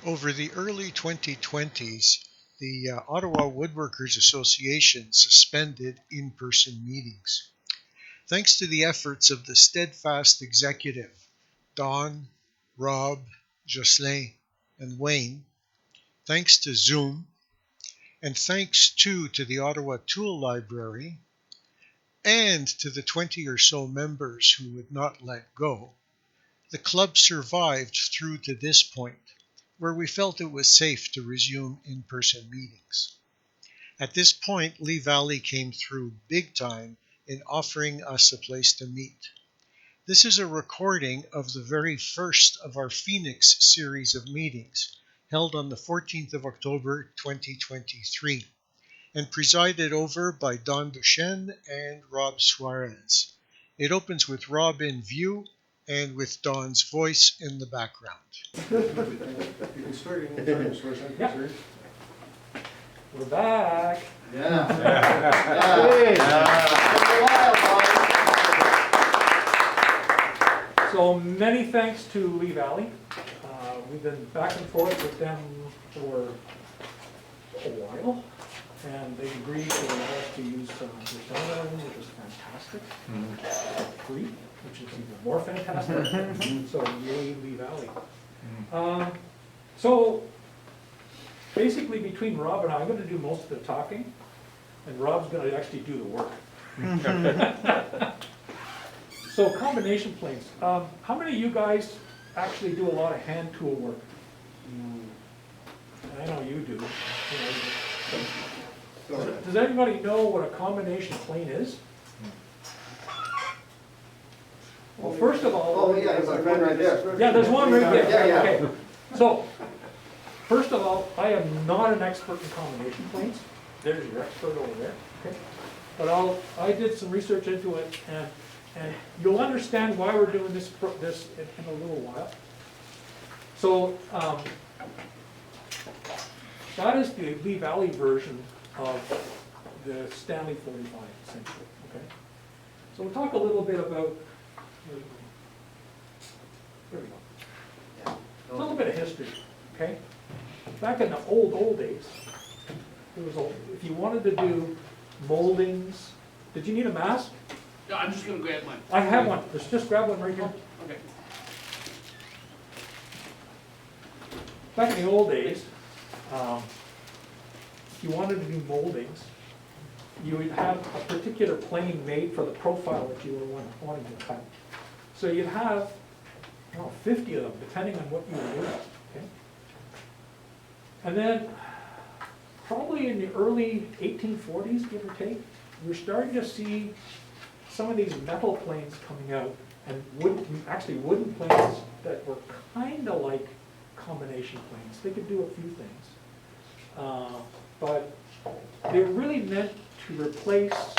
Over the early 2020s, the Ottawa Woodworkers Association suspended in-person meetings. Thanks to the efforts of the steadfast executive, Don, Rob, Jocelyn, and Wayne, thanks to Zoom, and thanks too to the Ottawa Tool Library, and to the 20 or so members who would not let go, the club survived through to this point, where we felt it was safe to resume in-person meetings. At this point, Lee Valley came through big time in offering us a place to meet. This is a recording of the very first of our Phoenix series of meetings, held on the 14th of October 2023, and presided over by Don Duchesne and Rob Suarez. It opens with Rob in view and with Don's voice in the background. You can start anytime, as far as I'm concerned. We're back. So many thanks to Lee Valley. We've been back and forth with them for a while, and they agreed to allow us to use their seminar room, which is fantastic. Free, which is even more fantastic. So yay, Lee Valley. So basically, between Rob and I, I'm going to do most of the talking, and Rob's going to actually do the work. So combination planes. How many of you guys actually do a lot of hand tool work? I know you do. Does anybody know what a combination plane is? Well, first of all, yeah, there's a friend right there. yeah, there's one right there. Yeah. Okay. So, first of all, I am not an expert in combination planes. There's your expert over there. Okay. But I did some research into it, and you'll understand why we're doing this in a little while. So, that is the Lee Valley version of the Stanley 45, essentially. Okay. So we'll talk a little bit about. There we go. A little bit of history, okay? Back in the old days, there was if you wanted to do moldings, did you need a mask? No, I'm just gonna grab mine. I have one. Just grab one right here. Okay. Back in the old days, if you wanted to do moldings, you would have a particular plane made for the profile that you were wanting to cut. So you'd have 50 of them, depending on what you were doing. Okay? And then, probably in the early 1840s, give or take, we're starting to see some of these metal planes coming out, and wooden planes that were kind of like combination planes. They could do a few things, but they're really meant to replace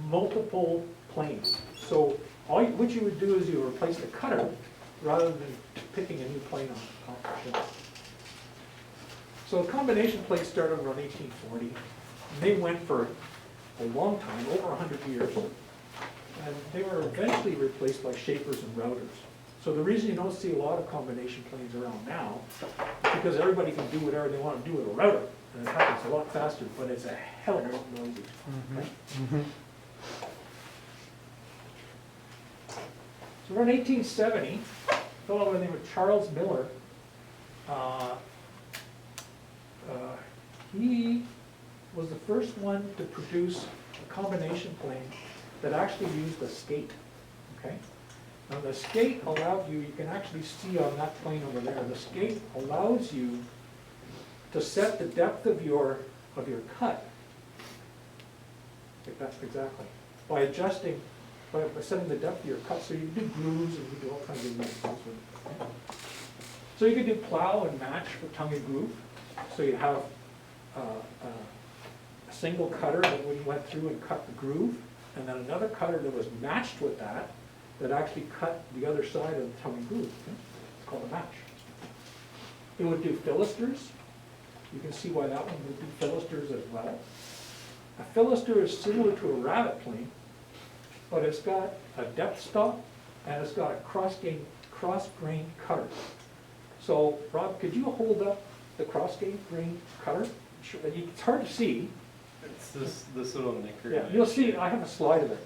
multiple planes. So what you would do is you replace the cutter rather than picking a new plane off the shelf. So combination plates started around 1840. And they went for a long time, over 100 years. And they were eventually replaced by shapers and routers. So the reason you don't see a lot of combination planes around now is because everybody can do whatever they want to do with a router. And it happens a lot faster, but it's a hell of a lot noisy. Okay? So around 1870, a fellow by the name of Charles Miller, he was the first one to produce a combination plane that actually used a skate. Okay? Now the skate allowed you can actually see on that plane over there, the skate allows you to set the depth of your cut. Like that, exactly. By adjusting, by setting the depth of your cut, so you can do grooves and you can do all kinds of things with it. Okay? So you could do plow and match for tongue and groove. So you'd have a single cutter that went through and cut the groove, and then another cutter that was matched with that actually cut the other side of the tongue and groove. Okay? It's called a match. It would do filisters. You can see why that one would do filisters as well. A filister is similar to a rabbet plane, but it's got a depth stop and it's got a cross-grain cutter. So, Rob, could you hold up the cross grain cutter? Sure, it's hard to see. It's this little knicker. Yeah, you'll see, I have a slide of it.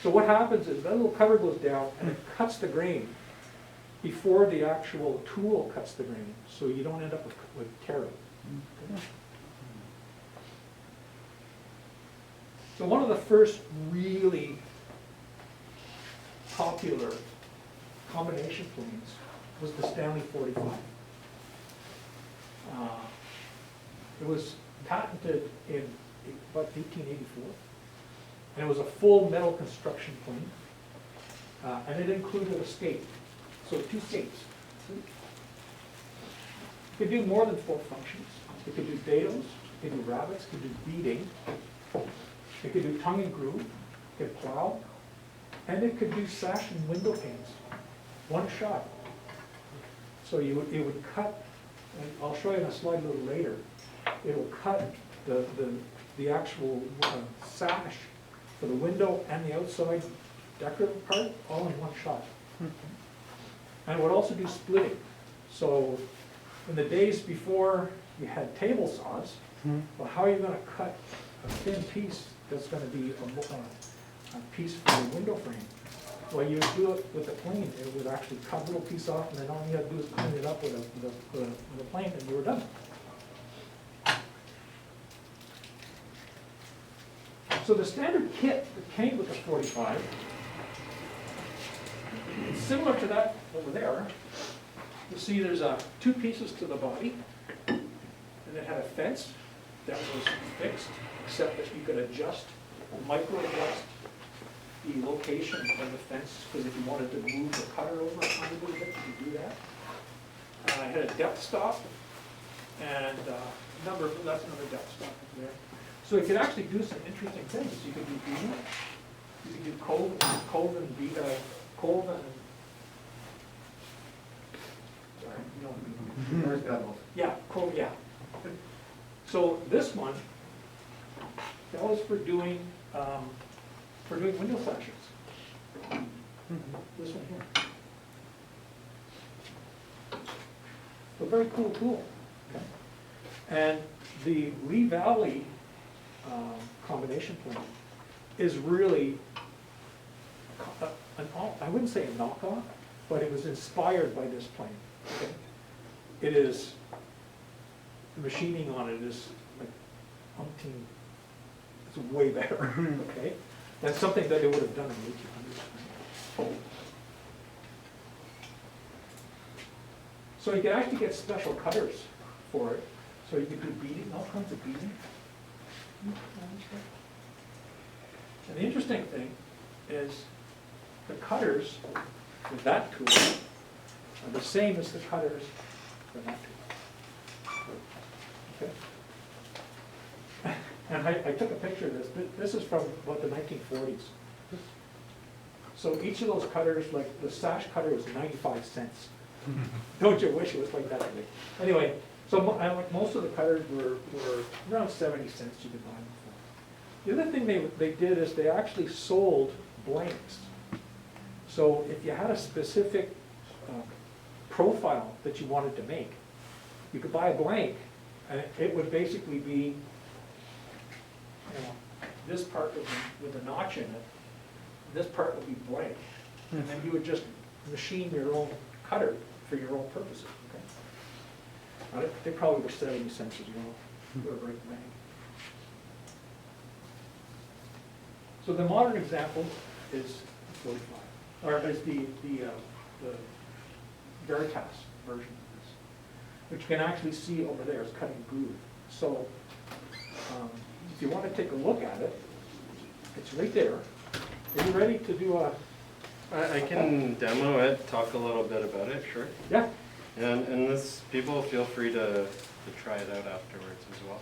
So what happens is that little cover goes down and it cuts the grain before the actual tool cuts the grain, so you don't end up with tearing. Okay. So one of the first really popular combination planes was the Stanley 45. It was patented in about 1884, and it was a full metal construction plane, and it included a skate, so 2 skates. It could do more than 4 functions. It could do dados, it could do rabbets, it could do beading, it could do tongue and groove, it could plow, and it could do sash and window panes, one shot. So it would cut, and I'll show you in a slide a little later, it will cut the actual sash for the window and the outside decorative part all in one shot. And it would also do splitting. So in the days before you had table saws, well, how are you going to cut a thin piece that's going to be a piece for the window frame? Well, you would do it with a plane. It would actually cut a little piece off, and then all you had to do is clean it up with a plane, and you were done. So the standard kit that came with the 45, it's similar to that over there. You see there's 2 pieces to the body, and it had a fence that was fixed, except that you could adjust, micro-adjust the location of the fence, because if you wanted to move the cutter over a tiny little bit, you could do that. I had a depth stop, and that's another depth stop over there. So you could actually do some interesting things. You could do beading, you could do cove and sorry, you know. Yeah, cove, yeah. So this one, that was for doing window sashes. This one here. A very cool tool. Okay. And the Lee Valley combination plane is really I wouldn't say a knockoff, but it was inspired by this plane. Okay? It is, the machining on it is like umpteen, it's way better. Okay, that's something that they would have done in the 1800s. So you can actually get special cutters for it. So you can do beading, all kinds of beading. And the interesting thing is the cutters for that tool are the same as the cutters for that tool. Okay. And I took a picture of this. This is from about the 1940s. So each of those cutters, like the sash cutter was 95 cents. Don't you wish it was like that today? Anyway, so like most of the cutters were around 70 cents you could buy them for. The other thing they did is they actually sold blanks. So if you had a specific profile that you wanted to make, you could buy a blank, and it would basically be, this part with a notch in it, this part would be blank, and then you would just machine your own cutter for your own purposes. Okay? They probably were 70 cents as well. They were right blank. So the modern example is 45, or is the Veritas version of this, which you can actually see over there is cutting groove. So if you want to take a look at it, it's right there. Are you ready to do a? I can demo it, talk a little bit about it, sure. Yeah. And this, people feel free to try it out afterwards as well.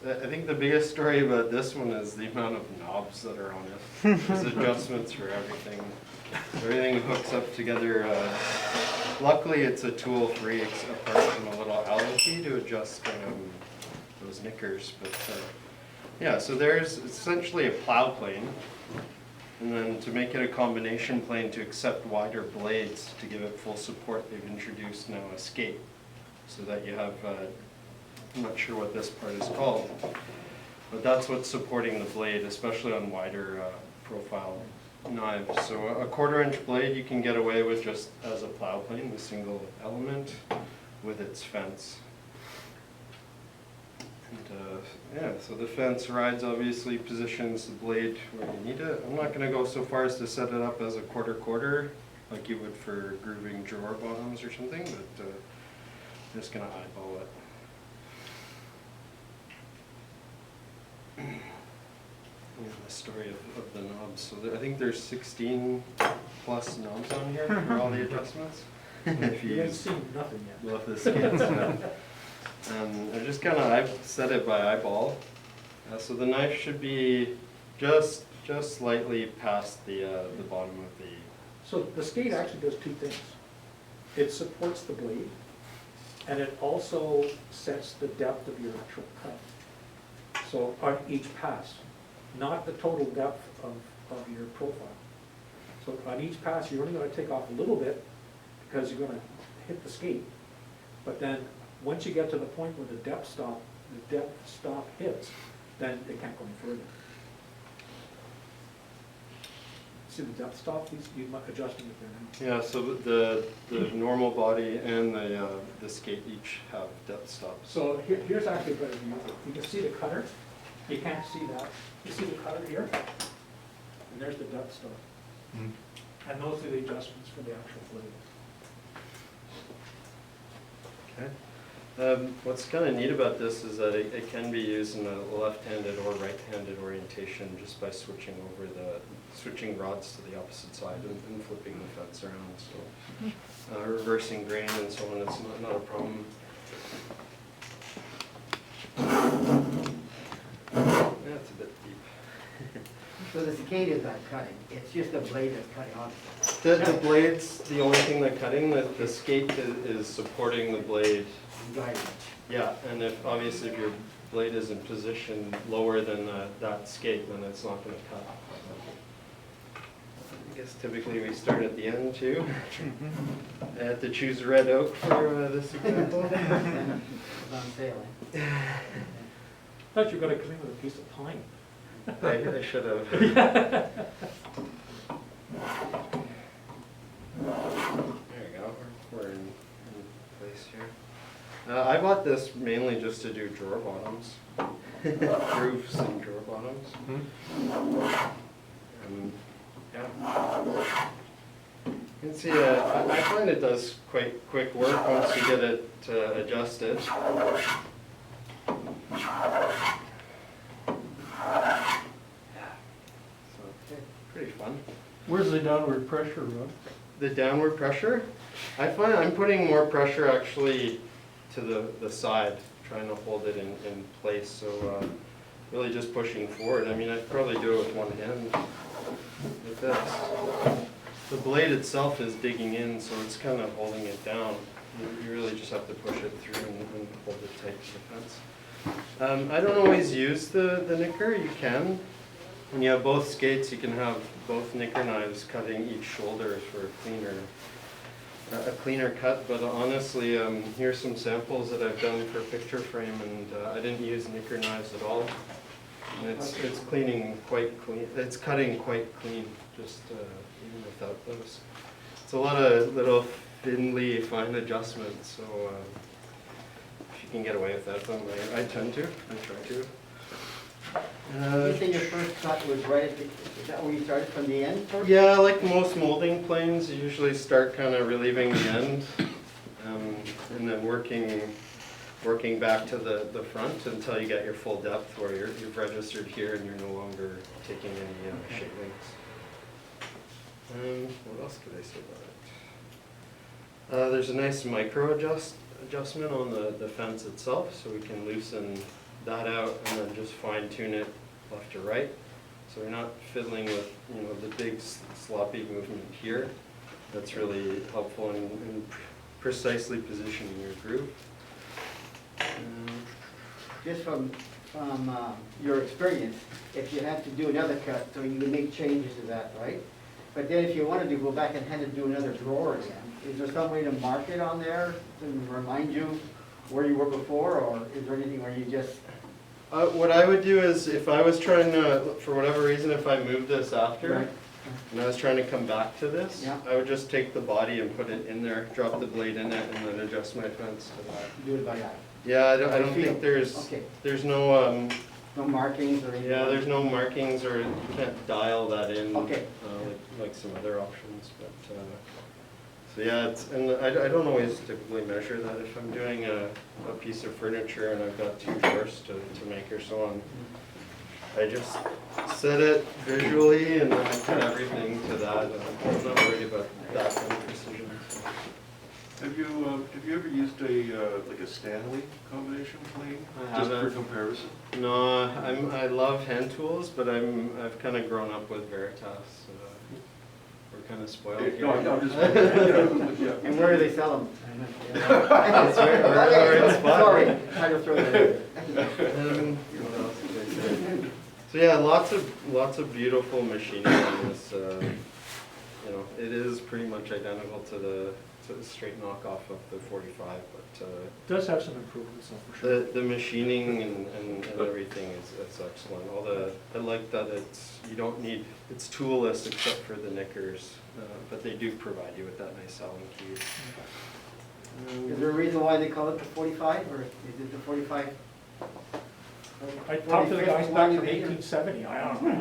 I think the biggest story about this one is the amount of knobs that are on it. There's adjustments for everything. Everything hooks up together. Luckily, it's a tool-free apart from a little Allen key to adjust those knickers. But yeah, so there's essentially a plow plane. And then to make it a combination plane to accept wider blades to give it full support, they've introduced now a skate. So that you have, I'm not sure what this part is called, but that's what's supporting the blade, especially on wider profile knives. So a 1/4 inch blade you can get away with just as a plow plane, the single element with its fence. And yeah, so the fence rides obviously positions the blade where you need it. I'm not going to go so far as to set it up as a 1/4 like you would for grooving drawer bottoms or something, but I'm just going to eyeball it. Yeah, the story of the knobs. So I think there's 16 plus knobs on here for all the adjustments. If you You haven't use seen nothing yet. both the skates. I just kind of set it by eyeball. So the knife should be just slightly past the bottom of the. So the skate actually does two things. It supports the blade, and it also sets the depth of your actual cut. So on each pass, not the total depth of your profile. So on each pass, you're only going to take off a little bit because you're going to hit the skate. But then once you get to the point where the depth stop hits, then it can't go any further. See the depth stop? You're adjusting it there now. Yeah, so the normal body and the skate each have depth stops. So here's actually a better view. You can see the cutter. You can't see that. You see the cutter here? And there's the depth stop. And those are the adjustments for the actual blade. Okay. What's kind of neat about this is that it can be used in a left-handed or right-handed orientation just by switching rods to the opposite side and flipping the fence around. So reversing grain and so on, it's not a problem. Yeah, it's a bit deep. So the skate is not cutting, it's just the blade that's cutting off. The blade's the only thing that's cutting. The skate is supporting the blade. Driving. Yeah, and obviously if your blade is in position lower than that skate, then it's not going to cut. I guess typically we start at the end too. I had to choose red oak for this example. It's on sale, eh? I thought you were going to come in with a piece of pine. I should have. There you go. We're in place here. I bought this mainly just to do drawer bottoms, roofs and drawer bottoms. Yeah. You can see, I find it does quite quick work once you get it adjusted. Pretty fun. Where's the downward pressure, Rob? The downward pressure? I find I'm putting more pressure actually to the side, trying to hold it in place. So really just pushing forward. I mean, I'd probably do it with one hand like this. The blade itself is digging in, so it's kind of holding it down. You really just have to push it through and hold it tight to the fence. I don't always use the nicker. You can. When you have both skates, you can have both nicker knives cutting each shoulder for a cleaner cut. But honestly, here's some samples that I've done for picture frame, and I didn't use nicker knives at all. And it's cleaning quite clean. It's cutting quite clean, just even without those. It's a lot of little thinly fine adjustments. So if you can get away without them, I tend to. I try to. You say your first cut was right at the, is that where you started, from the end first? Yeah, like most molding planes, you usually start kind of relieving the end, and then working back to the front until you get your full depth where you've registered here and you're no longer taking any shapings. What else could I say about it? There's a nice micro adjustment on the fence itself, so we can loosen that out and then just fine tune it left to right. So we're not fiddling with the big sloppy movement here. That's really helpful in precisely positioning your groove. Just from from your experience, if you had to do another cut, so you would make changes to that, right? But then if you wanted to go back and had to do another drawer again, is there some way to mark it on there to remind you where you were before, or is there anything where you just? What I would do is, if I was trying to, for whatever reason, if I moved this after, Right. and I was trying to come back to this, Yeah. I would just take the body and put it in there, drop the blade in it, and then adjust my fence to that. Do it by that? Yeah, I don't Feel. think there's, Okay. there's no, No markings or anything? yeah, there's no markings, or you can't dial that in, Okay. like some other options, but, so yeah, it's, and I don't always typically measure that if I'm doing a piece of furniture and I've got 2 drawers to make or so on. I just set it visually and then I cut everything to that. I'm not worried about that kind of precision. So. Have you ever used like a Stanley combination plane? I Just for haven't. comparison? No, I love hand tools, but I've kind of grown up with Veritas. We're kind of spoiled here. No, I'm just, yeah. And where do they sell them? It's where it's fun. Sorry, I to throw that in there. What else did I say? So yeah, lots of beautiful machining on this. You know, it is pretty much identical to the straight knockoff of the 45, but It does have some improvements, though, for sure. the machining and everything is excellent. I like that it's toolless except for the knickers, but they do provide you with that nice Allen key. Is there a reason why they call it the 45, or is it the 45? I talked to the guys back from 1870, I don't know.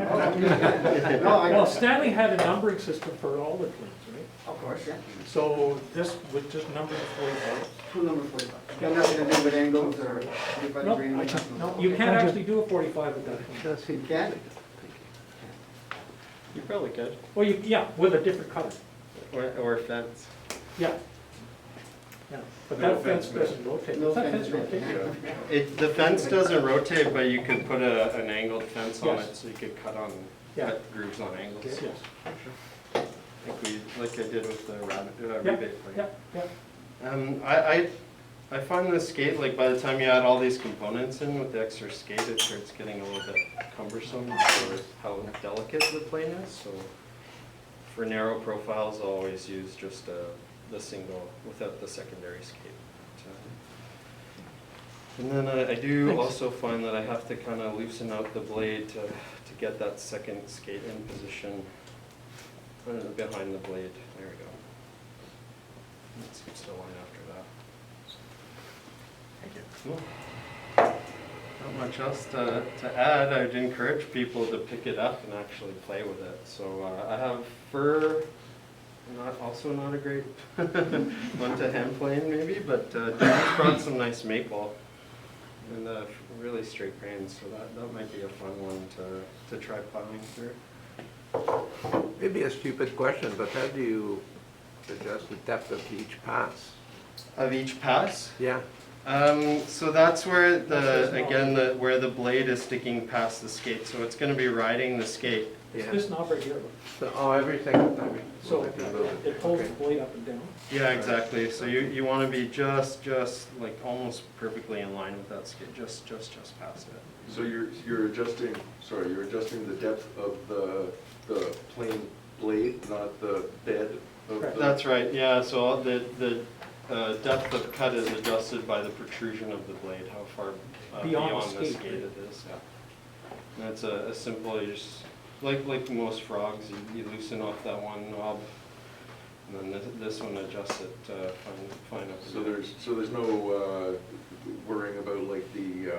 No, I Well, know. Stanley had a numbering system for all the planes, right? Of course, yeah. So this would just number the 45. Who number 45? Got nothing to do with angles or 45 No, degree? no, you can't actually do a 45 with that thing. You can? You probably could, Well, yeah, with a different cutter, or fence. yeah. Yeah, but No that fence fence, doesn't rotate. No Does that fence, fence rotate? Yeah. The fence doesn't rotate, but you could put an angled fence on Yes. it, so you could cut Yeah. grooves on angles. Yes. I think like I did with the Yeah, rebate plane. yeah. I find the skate, like by the time you add all these components in with the extra skate, it starts getting a little bit cumbersome for how delicate the plane is. So for narrow profiles, I'll always use just the single without the secondary skate. And then I do also find that I have to kind of loosen out the blade to get that second skate in position behind the blade. There we go. It seems to line after that. Thank you. Cool. Not much else to add. I'd encourage people to pick it up and actually play with it. So I have fir, also not a great one to hand plane maybe, but John's brought some nice maple and really straight grains, so that might be a fun one to try plowing through. Maybe a stupid question, but how do you adjust the depth of each pass? Of each pass? Yeah, So that's where where the blade is sticking past the skate, so it's going to be riding the skate. It's yeah. this knob right here, look. So, oh, everything. So it pulls the blade up and down. Yeah, exactly. So you want to be just like almost perfectly in line with that skate, just past it. So you're adjusting the depth of the plane blade, not the bed of the. That's right. Yeah. So the depth of cut is adjusted by the protrusion of the blade, how far beyond the skate it is. Yeah. And it's a simple, you just like most frogs, you loosen off that one knob, and then this one adjusts it fine up. So there's no worrying about like the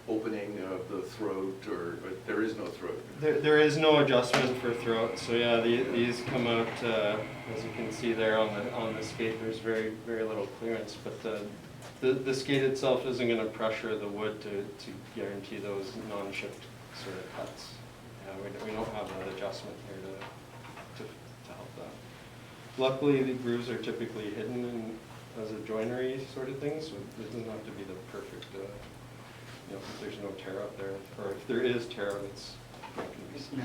opening of the throat, or there is no throat. There is no adjustment for throat, so yeah, these come out, as you can see there on the skate, there's very little clearance, but the skate itself isn't going to pressure the wood to guarantee those non-chipped sort of cuts. Yeah, we don't have that adjustment here to help that. Luckily, the grooves are typically hidden as a joinery sort of thing, so it doesn't have to be the perfect, if there's no tear up there, or if there is tear, it's not going to be seen.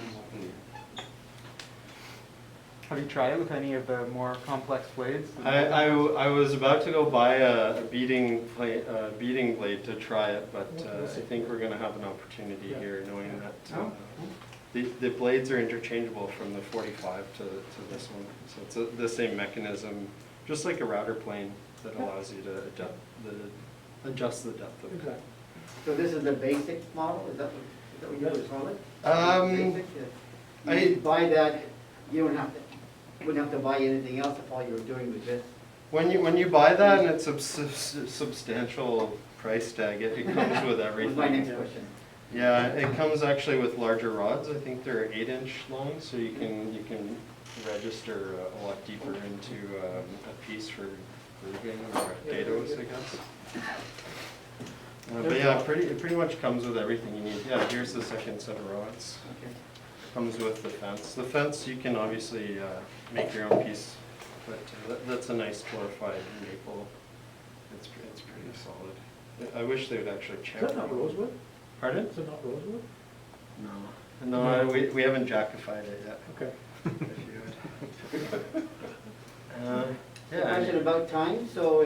Have you tried it with any of the more complex blades? I was about to go buy a beating blade to try it, but I think we're gonna have an opportunity Yeah. here, knowing that Oh. the blades are interchangeable from the 45 to this one. So it's the same mechanism, just like a router plane that Yeah. allows you to adjust the depth of cut. Exactly. So this is the basic model, is that what you would call it? Basic, yeah. I- You buy that, you wouldn't have to buy anything else if all you were doing was this. When you buy that and it's a substantial price tag, it comes with Was my next everything. question. Yeah, it comes actually with larger rods. I think they're 8-inch long, so you can register a lot deeper into a piece for grooving or dados, I guess. But yeah, it pretty much comes with everything you need. Yeah, here's the second set of rods. Okay. Comes with the fence. The fence, you can obviously make your own piece, but that's a nice torrefied maple. It's pretty solid. I wish they would actually check. Is that not rosewood? Pardon? Is it not rosewood? No, we haven't jackified it yet. Okay. If you would. A question about time, so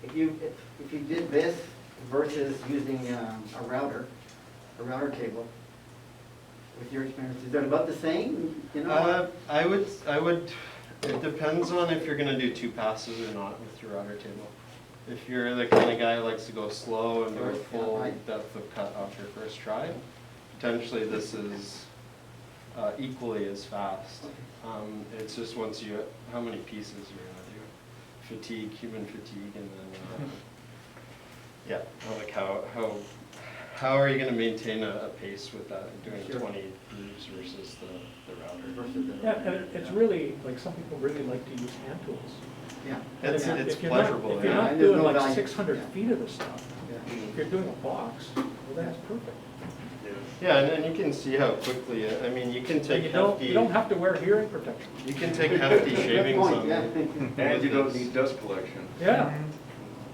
if you did this versus using a router table, with your experience, is that about the same, you know? I would, it depends on if you're gonna do 2 passes or not with your router table. If you're the kind of guy who likes to go slow and do a full depth of cut off your first try, potentially this is equally as fast. It's just once you, how many pieces you're gonna do. Fatigue, human fatigue, and then, yeah, like how are you gonna maintain a pace with that, doing Sure. 20 grooves versus the router? Versus the- Yeah, and it's really, like, some people really like to use hand tools. Yeah. It's If you're not- pleasurable, If you're yeah. not And there's doing no like value. 600 Yeah. feet of this stuff, Yeah. if you're doing a box, well, that's perfect. Yeah, and you can see how quickly, I mean, you can And take you don't hefty, have to wear hearing protection. you can take hefty Good shavings point, on yeah. it. And you don't need dust collection. Yeah.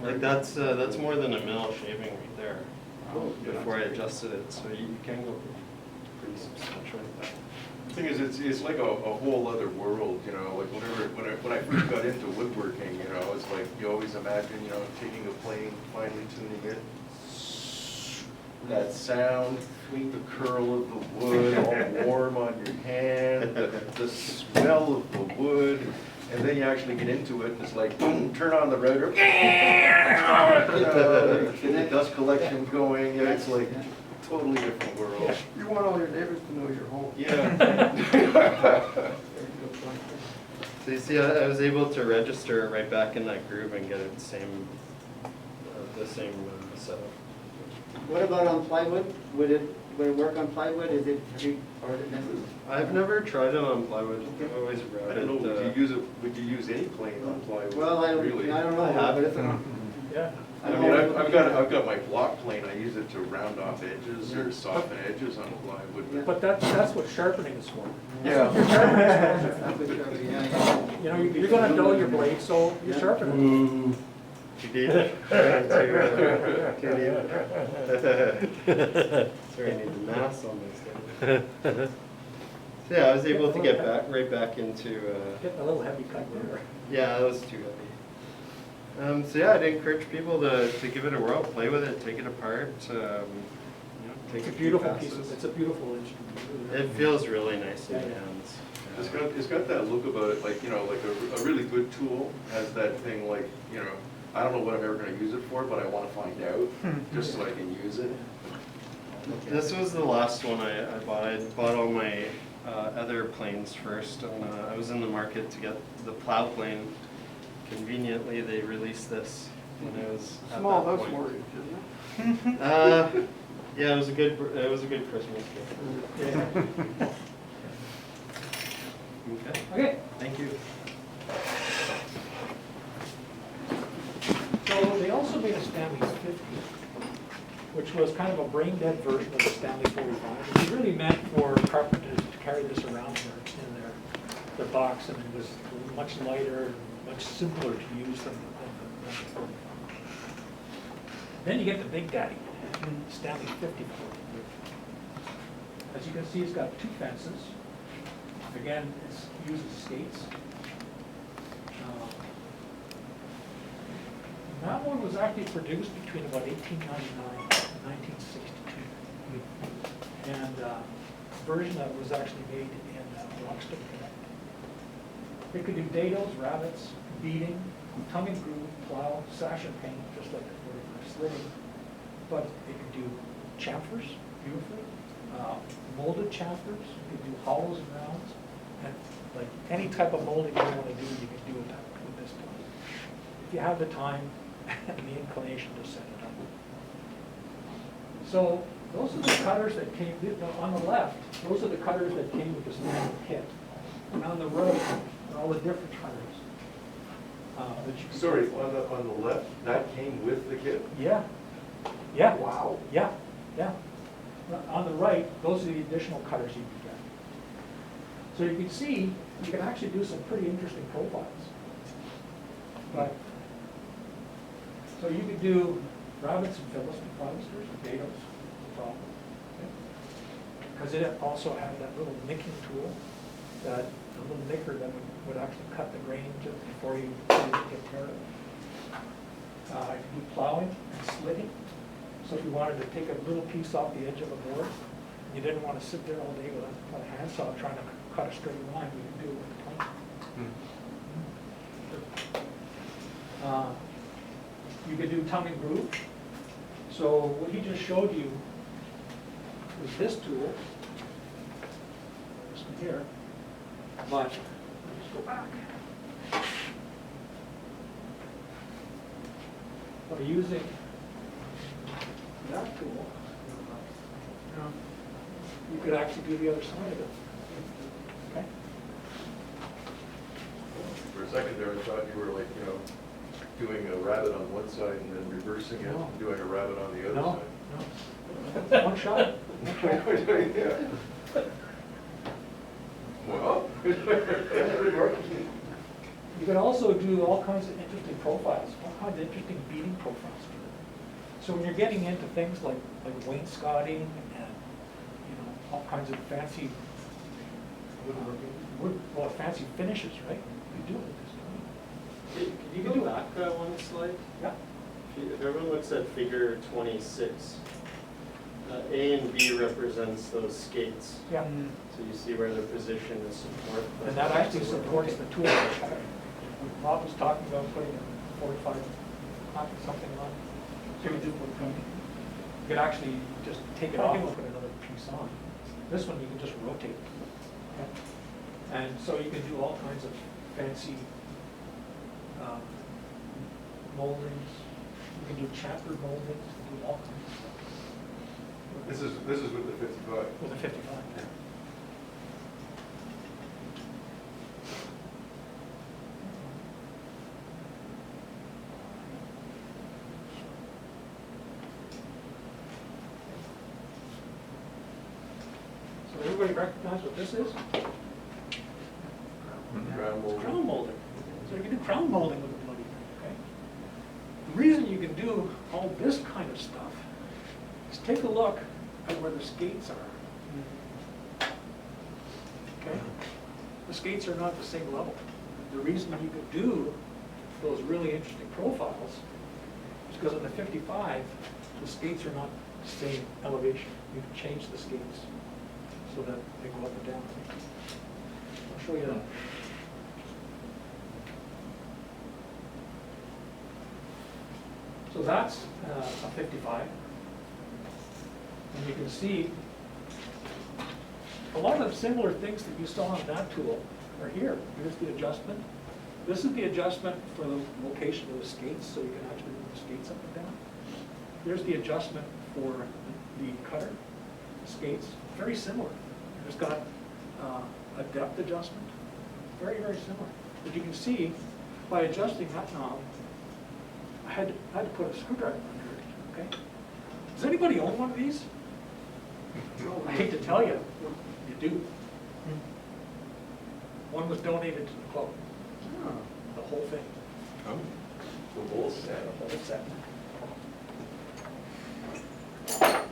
Like that's more than a mil shaving right there, Oh, yeah. before I adjusted it, so you can go pretty substantial with that. The thing is, it's like a whole other world, you know, like when I first got into woodworking, you know, it's like, you always imagine, you know, taking a plane, finely tuning it, that sound, the curl of the wood, all warm on your hand, the smell of the wood, and then you actually get into it, and it's like, boom, turn on the router, you know, get the dust collection going, and it's like, totally different world. You want all your neighbors to know you're home. Yeah. So you see, I was able to register right back in that groove and get it the same setup. What about on plywood? Would it work on plywood? Or is it necessary? I've never tried it on plywood. I've always I don't know, would you use any plane on plywood? Well, I Really? don't know, I have. but it's, Yeah. I mean, I've got my block plane, I use it to round off edges or soften edges on plywood. But that's what sharpening is for. Yeah. You know, you're gonna dull your blade, so you sharpen it. Too deep? Too deep? Sorry, I need the mass on this thing. So yeah, I was able to get right back into, Getting a little heavy cut there. yeah, that was too heavy. So yeah, I'd encourage people to give it a whirl, play with it, take it apart, you know, take It's a few beautiful passes. piece, it's a beautiful instrument. It feels really nice in Yeah, the yeah. hands. It's got that look about it, like, you know, like a really good tool has that thing like, you know, I don't know what I'm ever gonna use it for, but I wanna find out, just so I can use it. This was the last one I bought. I bought all my other planes first, and I was in the market to get the plow plane. Conveniently, they released this when I was at Small that house point. mortgage, isn't it? Yeah, it was a good Christmas gift. Yeah. Okay, Okay, thank you. so they also made a Stanley 50, which was kind of a brain-dead version of the Stanley 45. It was really meant for carpenters to carry this around in their box, and it was much lighter, and much simpler to use than the 45. Then you get the Big Daddy, Stanley 50. As you can see, it's got 2 fences. Again, it's uses skates. And that one was actually produced between about 1899 and 1962. And a version of it was actually made in Roxton, Quebec. It could do dados, rabbits, beading, tongue and groove, plow, sash and paint, just like the word for slitting. But it could do chamfers beautifully, molded chamfers, you could do hollows and rounds, and like any type of molding you want to do, you can do it with this tool. If you have the time and the inclination to set it up. So those are the cutters that came, on the left, those are the cutters that came with the standard kit. And on the right are all the different cutters. That you can Sorry, on the left, that came with the kit? Yeah, yeah. Wow. Yeah, yeah. On the right, those are the additional cutters you can get. So you can see, you can actually do some pretty interesting profiles. But, so you could do rabbits and Philisters and dados, no problem. Because it also had that little nicking tool, that the little nicker that would actually cut the grain just before you get tear it. You can do plowing and slitting. So if you wanted to take a little piece off the edge of a board, you didn't want to sit there all day with a handsaw trying to cut a straight line, you can do it with the plane. You could do tongue and groove. So what he just showed you was this tool, this one here, but let's go back. By using that tool, you could actually do the other side of it. Okay? For a second there, I thought you were like, doing a rabbit on one side and then reversing it, No. and doing a rabbit on the other No, side. no. One shot. Yeah. Well. You can also do all kinds of interesting profiles, all kinds of interesting beading profiles. So when you're getting into things like wainscoting and all kinds of fancy fancy finishes, right? You do it this time. Can you go back one slide? Yeah. If everyone looks at figure 26, A and B represents those skates. Yeah. So you see where their position is support. And that actually supports the tool. Bob was talking about putting a 45 something on. So you do you could actually just take it off and put another piece on. This one you can just rotate. And so you can do all kinds of fancy moldings. You can do chamfer moldings, you can do all kinds of stuff. This is with the 55. With a 55, yeah. So everybody recognize what this is? Crown molding. Crown molding. So you can do crown molding with a bloody thing, okay? The reason you can do all this kind of stuff is take a look at where the skates are. Okay? The skates are not at the same level. The reason you could do those really interesting profiles is because on the 55, the skates are not the same elevation. You can change the skates so that they go up and down. I'll show you that. So that's a 55. And you can see a lot of similar things that you saw on that tool are here. Here's the adjustment. This is the adjustment for the location of the skates, so you can actually move the skates up and down. Here's the adjustment for the cutter, the skates. Very similar. It's got a depth adjustment. Very, very similar. But you can see, by adjusting that knob, I had to put a screwdriver under it, okay? Does anybody own one of these? I hate to tell you, you do. One was donated to the club. The whole thing. Oh, the whole set. The whole set.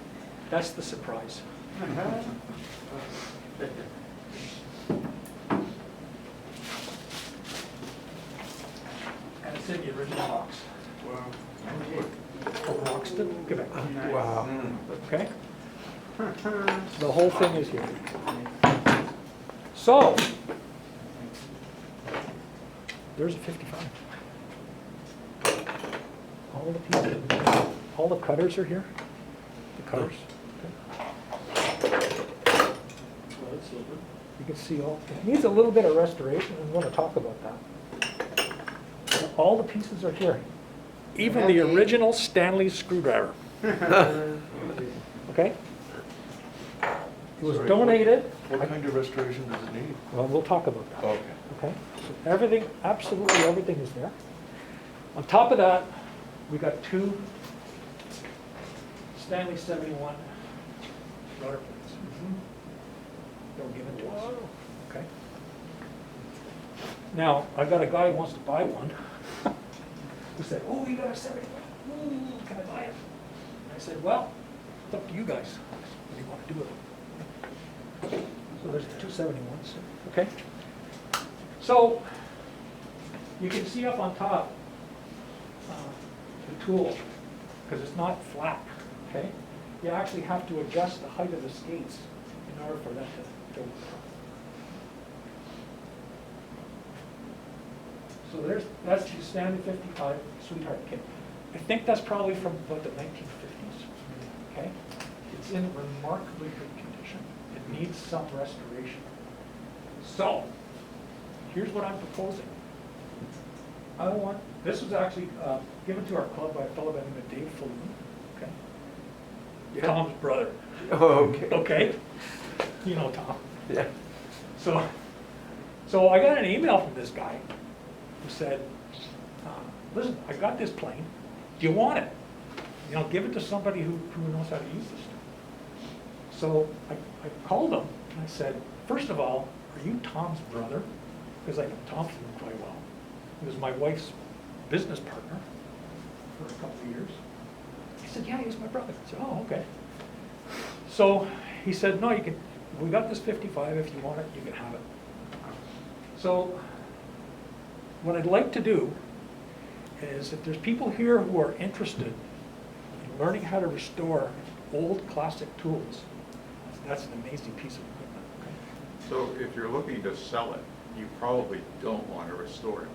That's the surprise. It's in the original box. Wow. From Roxton, Quebec. Wow. Okay? The whole thing is here. So, there's a 55. All the pieces, all the cutters are here. The cutters. Okay. You can see all, it needs a little bit of restoration, and we're going to talk about that. All the pieces are here. Even the original Stanley screwdriver. Okay? It was donated. What kind of restoration does it need? Well, we'll talk about that. Okay. Okay? So everything, absolutely everything is there. On top of that, we got two Stanley 71 router plates. They were given to us. Okay? Now, I got a guy who wants to buy one. Who said, oh, you got a 71. Ooh, can I buy it? And I said, well, it's up to you guys. What do you want to do with it? So there's the two 71s. Okay? So, you can see up on top the tool, because it's not flat, okay? You actually have to adjust the height of the skates in order for that to work. So that's the Stanley 55 Sweetheart kit. I think that's probably from about the 1950s, okay? It's in remarkably good condition. It needs some restoration. So, here's what I'm proposing. This was actually given to our club by a fellow by the name of Dave Falloon, okay? Yeah. Tom's brother. Oh, okay. Okay? You know Tom. Yeah. So I got an email from this guy who said, listen, I got this plane. Do you want it? You know, give it to somebody who knows how to use this stuff. So I called him and I said, first of all, are you Tom's brother? Because I know Tom Falloon quite well. He was my wife's business partner for a couple of years. He said, yeah, he's my brother. I said, oh, okay. So he said, no, you can, we got this 55, if you want it, you can have it. So what I'd like to do is if there's people here who are interested in learning how to restore old classic tools, that's an amazing piece of equipment. Okay? So if you're looking to sell it, you probably don't want to restore it.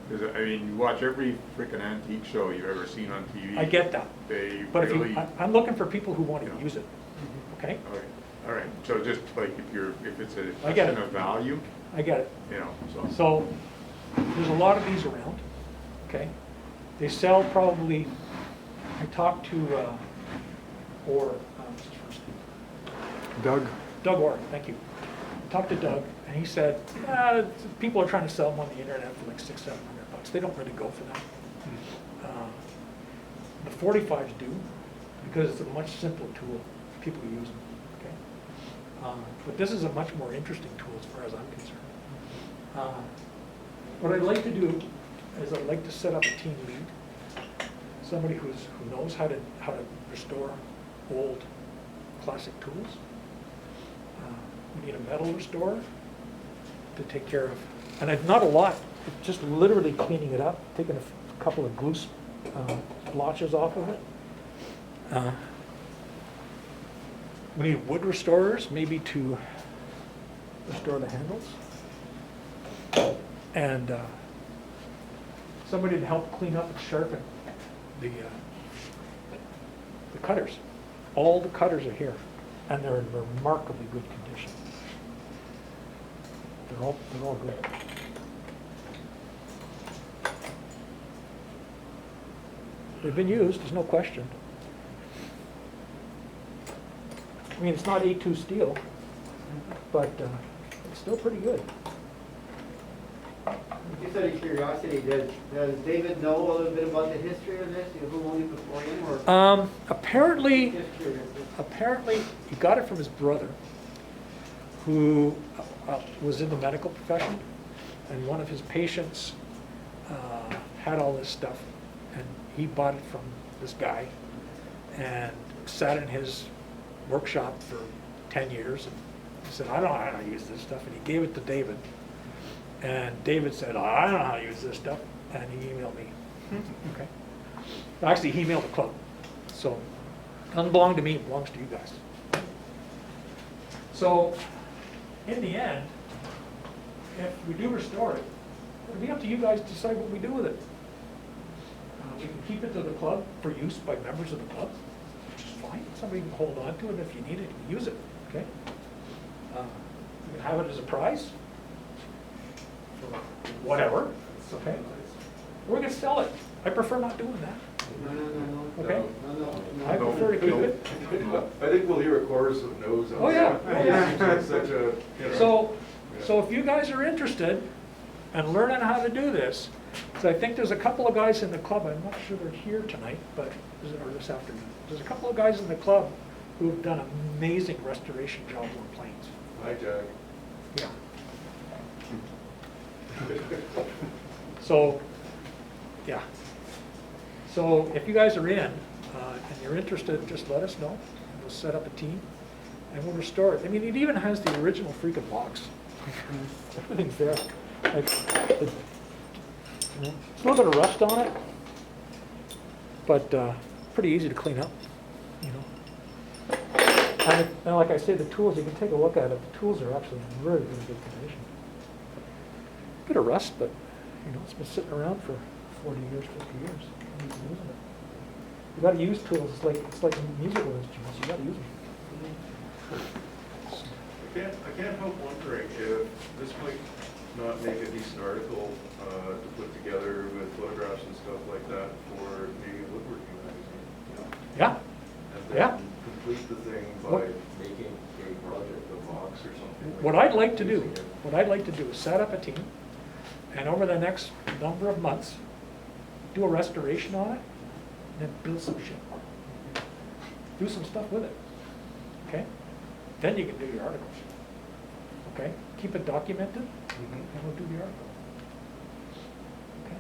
Because, I mean, you watch every freaking antique show you've ever seen on TV. I get that. They But really... I'm looking for people who want to use it, okay? All right. So just like if it's a I get question it. of value, I get it. you know, So there's a lot of these around, okay? They sell probably, I talked to, what's his first name? Doug Orr, thank you. I talked to Doug, and he said, people are trying to sell them on the internet for like $600-700. They don't really go for that. The 45s do, because it's a much simpler tool. People use them, okay? But this is a much more interesting tool as far as I'm concerned. What I'd like to do is I'd like to set up a team lead, somebody who knows how to restore old classic tools. We need a metal restorer to take care of, and not a lot, just literally cleaning it up, taking a couple of glue splotches off of it. We need wood restorers, maybe to restore the handles. And somebody to help clean up and sharpen the cutters. All the cutters are here, and they're in remarkably good condition. They're all good. They've been used, there's no question. I mean, it's not A2 steel, but it's still pretty good. Just out of curiosity, does David know a little bit about the history of this? Who owned it before him, or? Apparently, Just curious. apparently he got it from his brother, who was in the medical profession, and one of his patients had all this stuff, and he bought it from this guy and sat in his workshop for 10 years, and he said, I don't know how to use this stuff, and he gave it to David. And David said, I don't know how to use this stuff. and he emailed me. Okay. Actually, he emailed the club. So, doesn't belong to me, it belongs to you guys. So, in the end, if we do restore it, it'll be up to you guys to decide what we do with it. We can keep it to the club for use by members of the club, which is fine. Somebody can hold on to it, if you need it, you can use it, okay? You can have it as a prize, for whatever, it's okay. Or we can sell it. I prefer not doing that. No. Okay. I prefer to keep it. I think we'll hear a chorus of no's on Oh, yeah. that. Oh, yeah. It's such a, you know. So if you guys are interested in learning how to do this, so I think there's a couple of guys in the club, I'm not sure they're here tonight, but, or this afternoon. There's a couple of guys in the club who have done amazing restoration jobs on planes. Hi, Jack. Yeah. So, yeah. So if you guys are in, and you're interested, just let us know. And we'll set up a team, and we'll restore it. I mean, it even has the original freaking box. Everything's there. Like, there's a little bit of rust on it, but pretty easy to clean up, you know. And like I say, the tools, you can take a look at it. The tools are actually in really, really good condition. Bit of rust, but you know, it's been sitting around for 40 years, 50 years. You've been using it. You got to use tools. It's like musical instruments. You got to use them. I can't help wondering if this might not make a decent article to put together with photographs and stuff like that for maybe a woodworking magazine. You know? Yeah. And then Yeah. complete the thing by What- making a project, a box or something. What I'd like to do, is set up a team, and over the next number of months, do a restoration on it, and then build some shit. Do some stuff with it, okay? Then you can do your articles, okay? Keep it documented, and we'll do the article. Okay?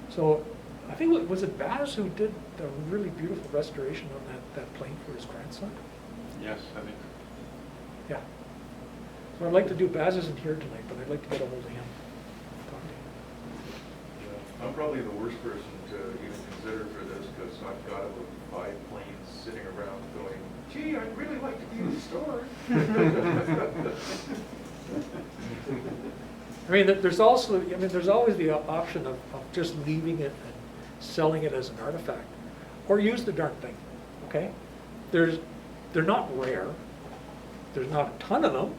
So, I think, was it Baz who did the really beautiful restoration on that plane for his grandson? Yes, I think. Yeah. So I'd like to do, Baz isn't here tonight, but I'd like to get a hold of him. Talk to him. Yeah. I'm probably the worst person to even consider for this because I've got about 5 planes sitting around going, gee, I'd really like to be restored. I mean, there's always the option of just leaving it and selling it as an artifact, or use the darn thing, okay? They're not rare. There's not a ton of them,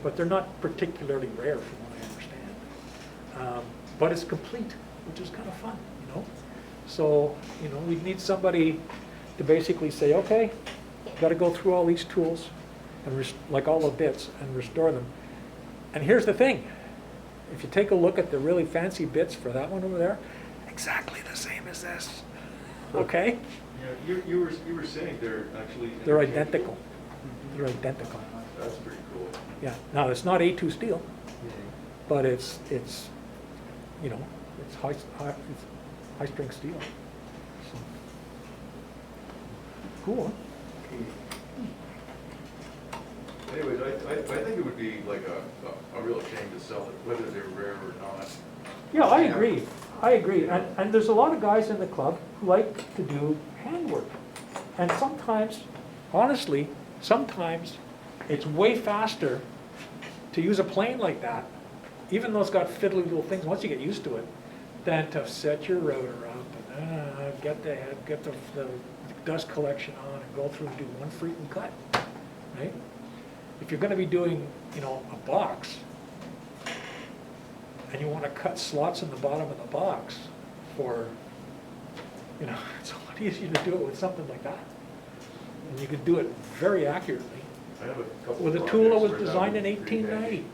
but they're not particularly rare from what I understand. But it's complete, which is kind of fun, you know? So, you know, we need somebody to basically say, okay, got to go through all these tools, and like all the bits, and restore them. And here's the thing. If you take a look at the really fancy bits for that one over there, exactly the same as this, okay? Yeah, you were saying they're actually They're identical. They're identical. That's pretty cool. Yeah. Now it's not A2 steel, but it's you know, it's high strength steel. So. Cool. Huh? Anyways, I think it would be like a real shame to sell it, whether they're rare or not. Yeah, I agree. I agree. And there's a lot of guys in the club who like to do handwork. And sometimes, honestly, sometimes it's way faster to use a plane like that, even though it's got fiddly little things, once you get used to it, than to set your rotor up and get the dust collection on and go through and do one freaking cut, right? If you're going to be doing, you know, a box, and you want to cut slots in the bottom of the box for, you know, it's a lot easier to do it with something like that. And you can do it very accurately I have a couple with a projects tool that was where that designed in would be pretty 1890. handy.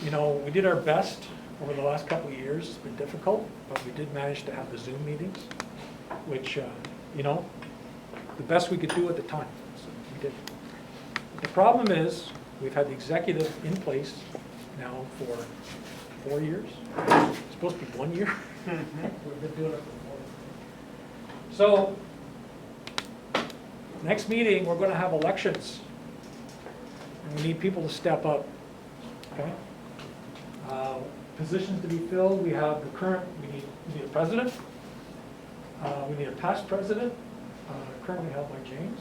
You know, we did our best over the last couple of years. It's been difficult, but we did manage to have the Zoom meetings, which, you know, the best we could do at the time, so we did. The problem is, we've had the executive in place now for 4 years. It's supposed to be 1 year. We've been doing it for 4 years. So, next meeting, we're gonna have elections. And we need people to step up, okay? Positions to be filled, we have the current, we need a president. We need a past president, currently held by James.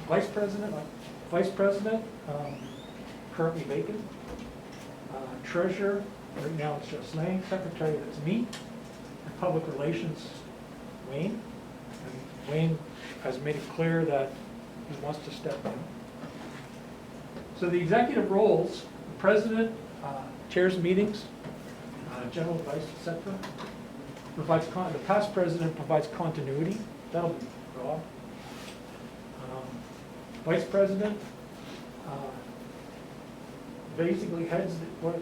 Vice president, currently vacant. Treasurer, right now it's Duchesne. Secretary, that's me. And public relations, Wayne. And Wayne has made it clear that he wants to step in. So the executive roles, the president chairs meetings, general advice, etc. The past president provides continuity. That'll be Rob. Vice president basically heads.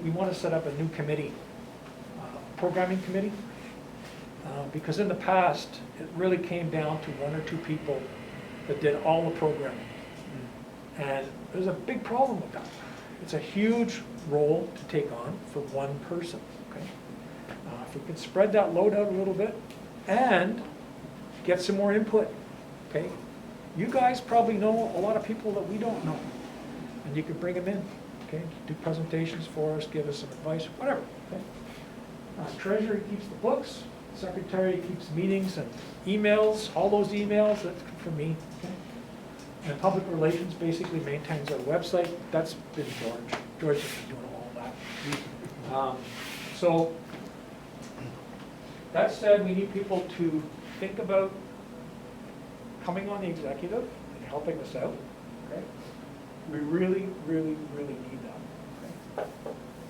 We want to set up a new committee, programming committee, because in the past it really came down to 1 or 2 people that did all the programming, and there's a big problem with that. It's a huge role to take on for one person. Okay, if we can spread that load out a little bit and get some more input. Okay, you guys probably know a lot of people that we don't know, and you can bring them in. Okay, do presentations for us, give us some advice, whatever. Okay, treasurer keeps the books. Secretary keeps meetings and emails. All those emails, that's for me. Okay. And public relations basically maintains our website. That's been George. George has been doing all that. So that said, we need people to think about coming on the executive and helping us out. Okay? We really, really, really need that. Okay?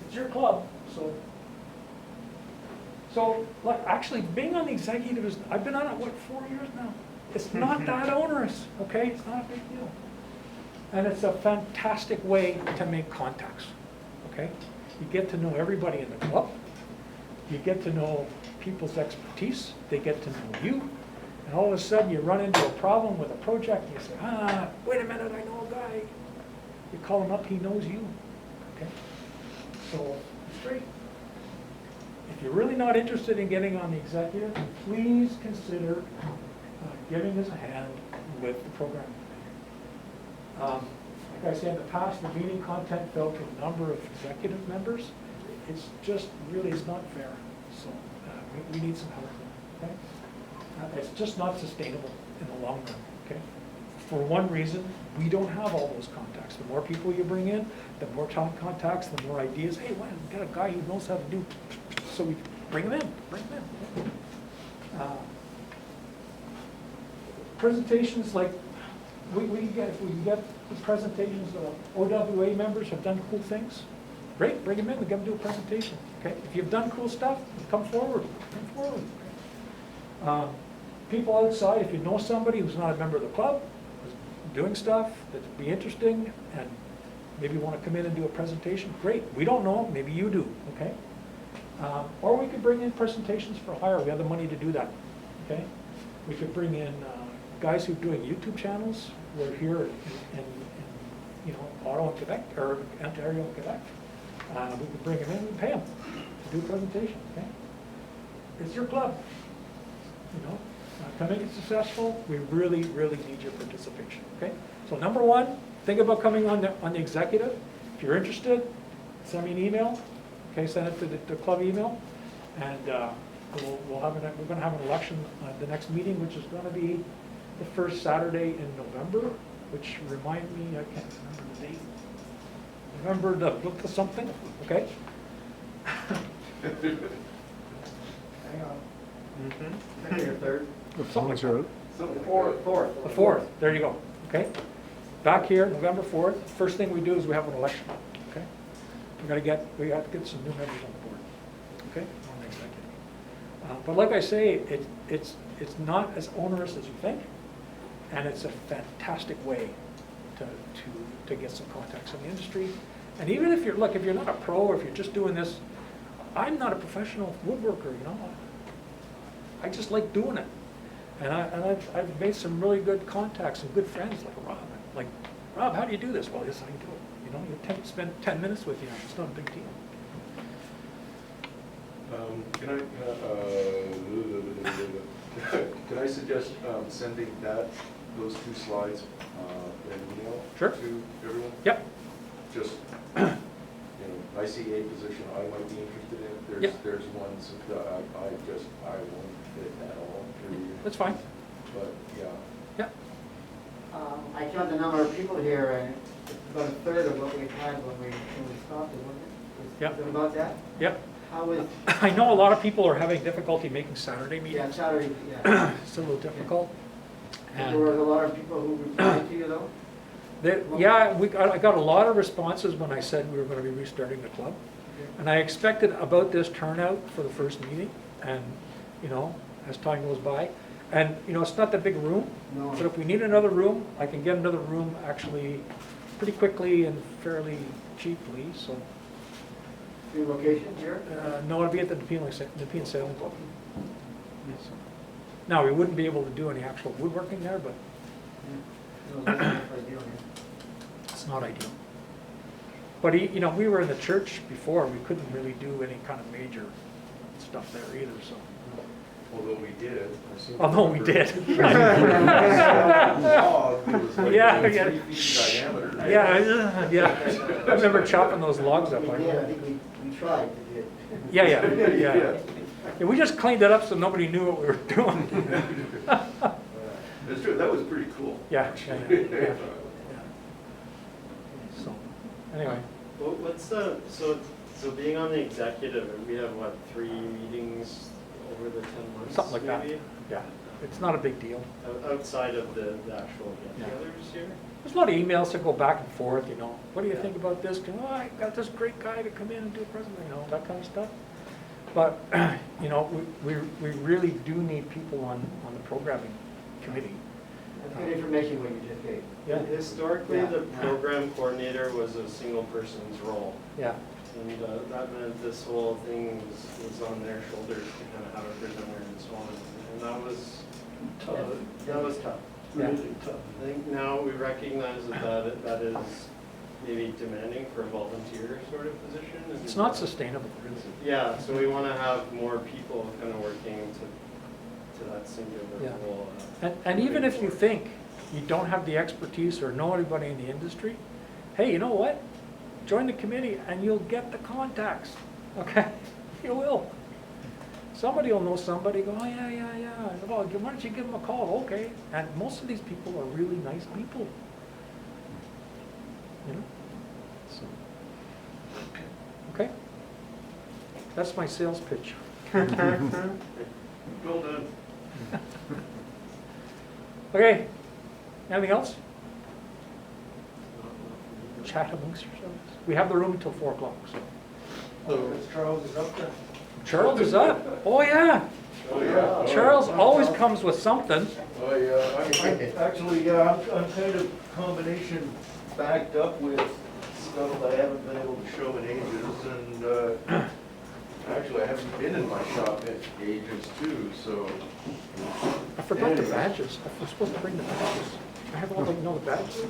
It's your club, so look, actually being on the executive is, I've been on it, what, 4 years now? It's not that onerous, okay? It's not a big deal. And it's a fantastic way to make contacts, okay? You get to know everybody in the club. You get to know people's expertise. They get to know you. And all of a sudden you run into a problem with a project and you say, wait a minute, I know a guy. You call him up, he knows you, okay? So it's great. If you're really not interested in getting on the executive, please consider giving us a hand with the program. Like I said in the past, the meeting content fell to a number of executive members. It's just really, it's not fair. So we need some help. Okay? It's just not sustainable in the long run. Okay? For one reason, we don't have all those contacts. The more people you bring in, the more contacts, the more ideas. Hey, well, we've got a guy who knows how to do. So we bring him in. Bring him in. Presentations like we get the presentations. OWA members have done cool things. Great, bring them in. We get them to do a presentation. Okay, if you've done cool stuff, come forward. Come forward. People outside, if you know somebody who's not a member of the club, who's doing stuff that'd be interesting, and maybe want to come in and do a presentation, great. We don't know, maybe you do. Okay. Or we could bring in presentations for hire. We have the money to do that. Okay. We could bring in guys who are doing YouTube channels. We're here in Ottawa, Quebec, or Ontario, Quebec. We could bring them in and pay them to do a presentation. Okay. It's your club. To make it successful, we really, really need your participation. Okay. So number one, think about coming on the executive. If you're interested, send me an email. Okay, send it to the club email, and we're going to have an election the next meeting, which is going to be the first Saturday in November. Which remind me, I can't remember the date. November the something. Okay. Hang on. Second or third? The phones are out. The 4th. There you go. Okay. Back here, November 4th. First thing we do is we have an election. Okay. We have to get some new members on the board. Okay. On the executive. But like I say, it's not as onerous as you think, and it's a fantastic way to get some contacts in the industry. And even if you're not a pro, or if you're just doing this, I'm not a professional woodworker. I just like doing it. And I've made some really good contacts and good friends like Rob. Like, Rob, how do you do this? Well, yes, I do it. You know, you spend 10 minutes with you. It's not a big deal. Can I suggest sending those 2 slides in email Sure. to everyone? Yep. Just, ICA position I might be interested in. Yep. There's ones that I won't fit at all. Period. That's fine. But, yeah. Yep. I count the number of people here, and it's about a third of what we had when we stopped it, wasn't it? Yep. Is it about that? Yep. How is, I know a lot of people are having difficulty making Saturday yeah, meetings. Saturday, yeah. It's a little difficult. There was a lot of people who replied to you though? Yeah, I got a lot of responses when I said we were going to be restarting the club. And I expected about this turnout for the first meeting, and, you know, as time goes by. And, you know, it's not that big a room, No. but if we need another room, I can get another room actually pretty quickly and fairly cheaply, so. Your location here? No, it'll be at the Duchesne Sailing Club. So. Now, we wouldn't be able to do any actual woodworking there, but it's not ideal. But, you know, we were in the church before, we couldn't really do any kind of major stuff there either, so. Although we did. Although we did. Yeah, yeah. 3 feet in diameter. Yeah. I remember chopping those logs up. We did, I think we tried to do it. Yeah. Yeah, we just cleaned it up so nobody knew what we were doing. That's true, that was pretty cool. Yeah. So, anyway. Well, what's so being on the executive, we have what, 3 meetings over the 10 months? Something like maybe? that. Yeah, it's not a big deal. Outside of the actual get-togethers here? There's a lot of emails that go back and forth, you know. What do you think about this? Oh, I got this great guy to come in and do a presentation, you know, that kind of stuff. But, you know, we really do need people on the programming committee. That's good information what you just gave. Yeah. Historically, the program coordinator was a single person's role. Yeah. And that meant this whole thing was on their shoulders to kind of have a presenter and so on. And that was tough. That was tough. Really tough. I think now we recognize that is maybe demanding for a volunteer sort of position. It's not sustainable, really. Yeah, so we want to have more people kind of working to that singular role. And even if you think you don't have the expertise or know anybody in the industry, hey, you know what? Join the committee and you'll get the contacts, okay? You will. Somebody will know somebody, go, oh, yeah. Oh, why don't you give them a call? Okay. And most of these people are really nice people. You know? So, okay. That's my sales pitch. Well done. Okay. Anything else? Chat amongst yourselves. We have the room until 4 o'clock. So. Charles is up there. Charles is up. Oh yeah. Oh, yeah. Charles always comes with something. Oh, yeah. Actually, I'm kind of combination backed up with stuff I haven't been able to show in ages, and Actually, I haven't been in my shop in ages too, so. I forgot the badges. I was supposed to bring the badges. I have all the, you know, the badges.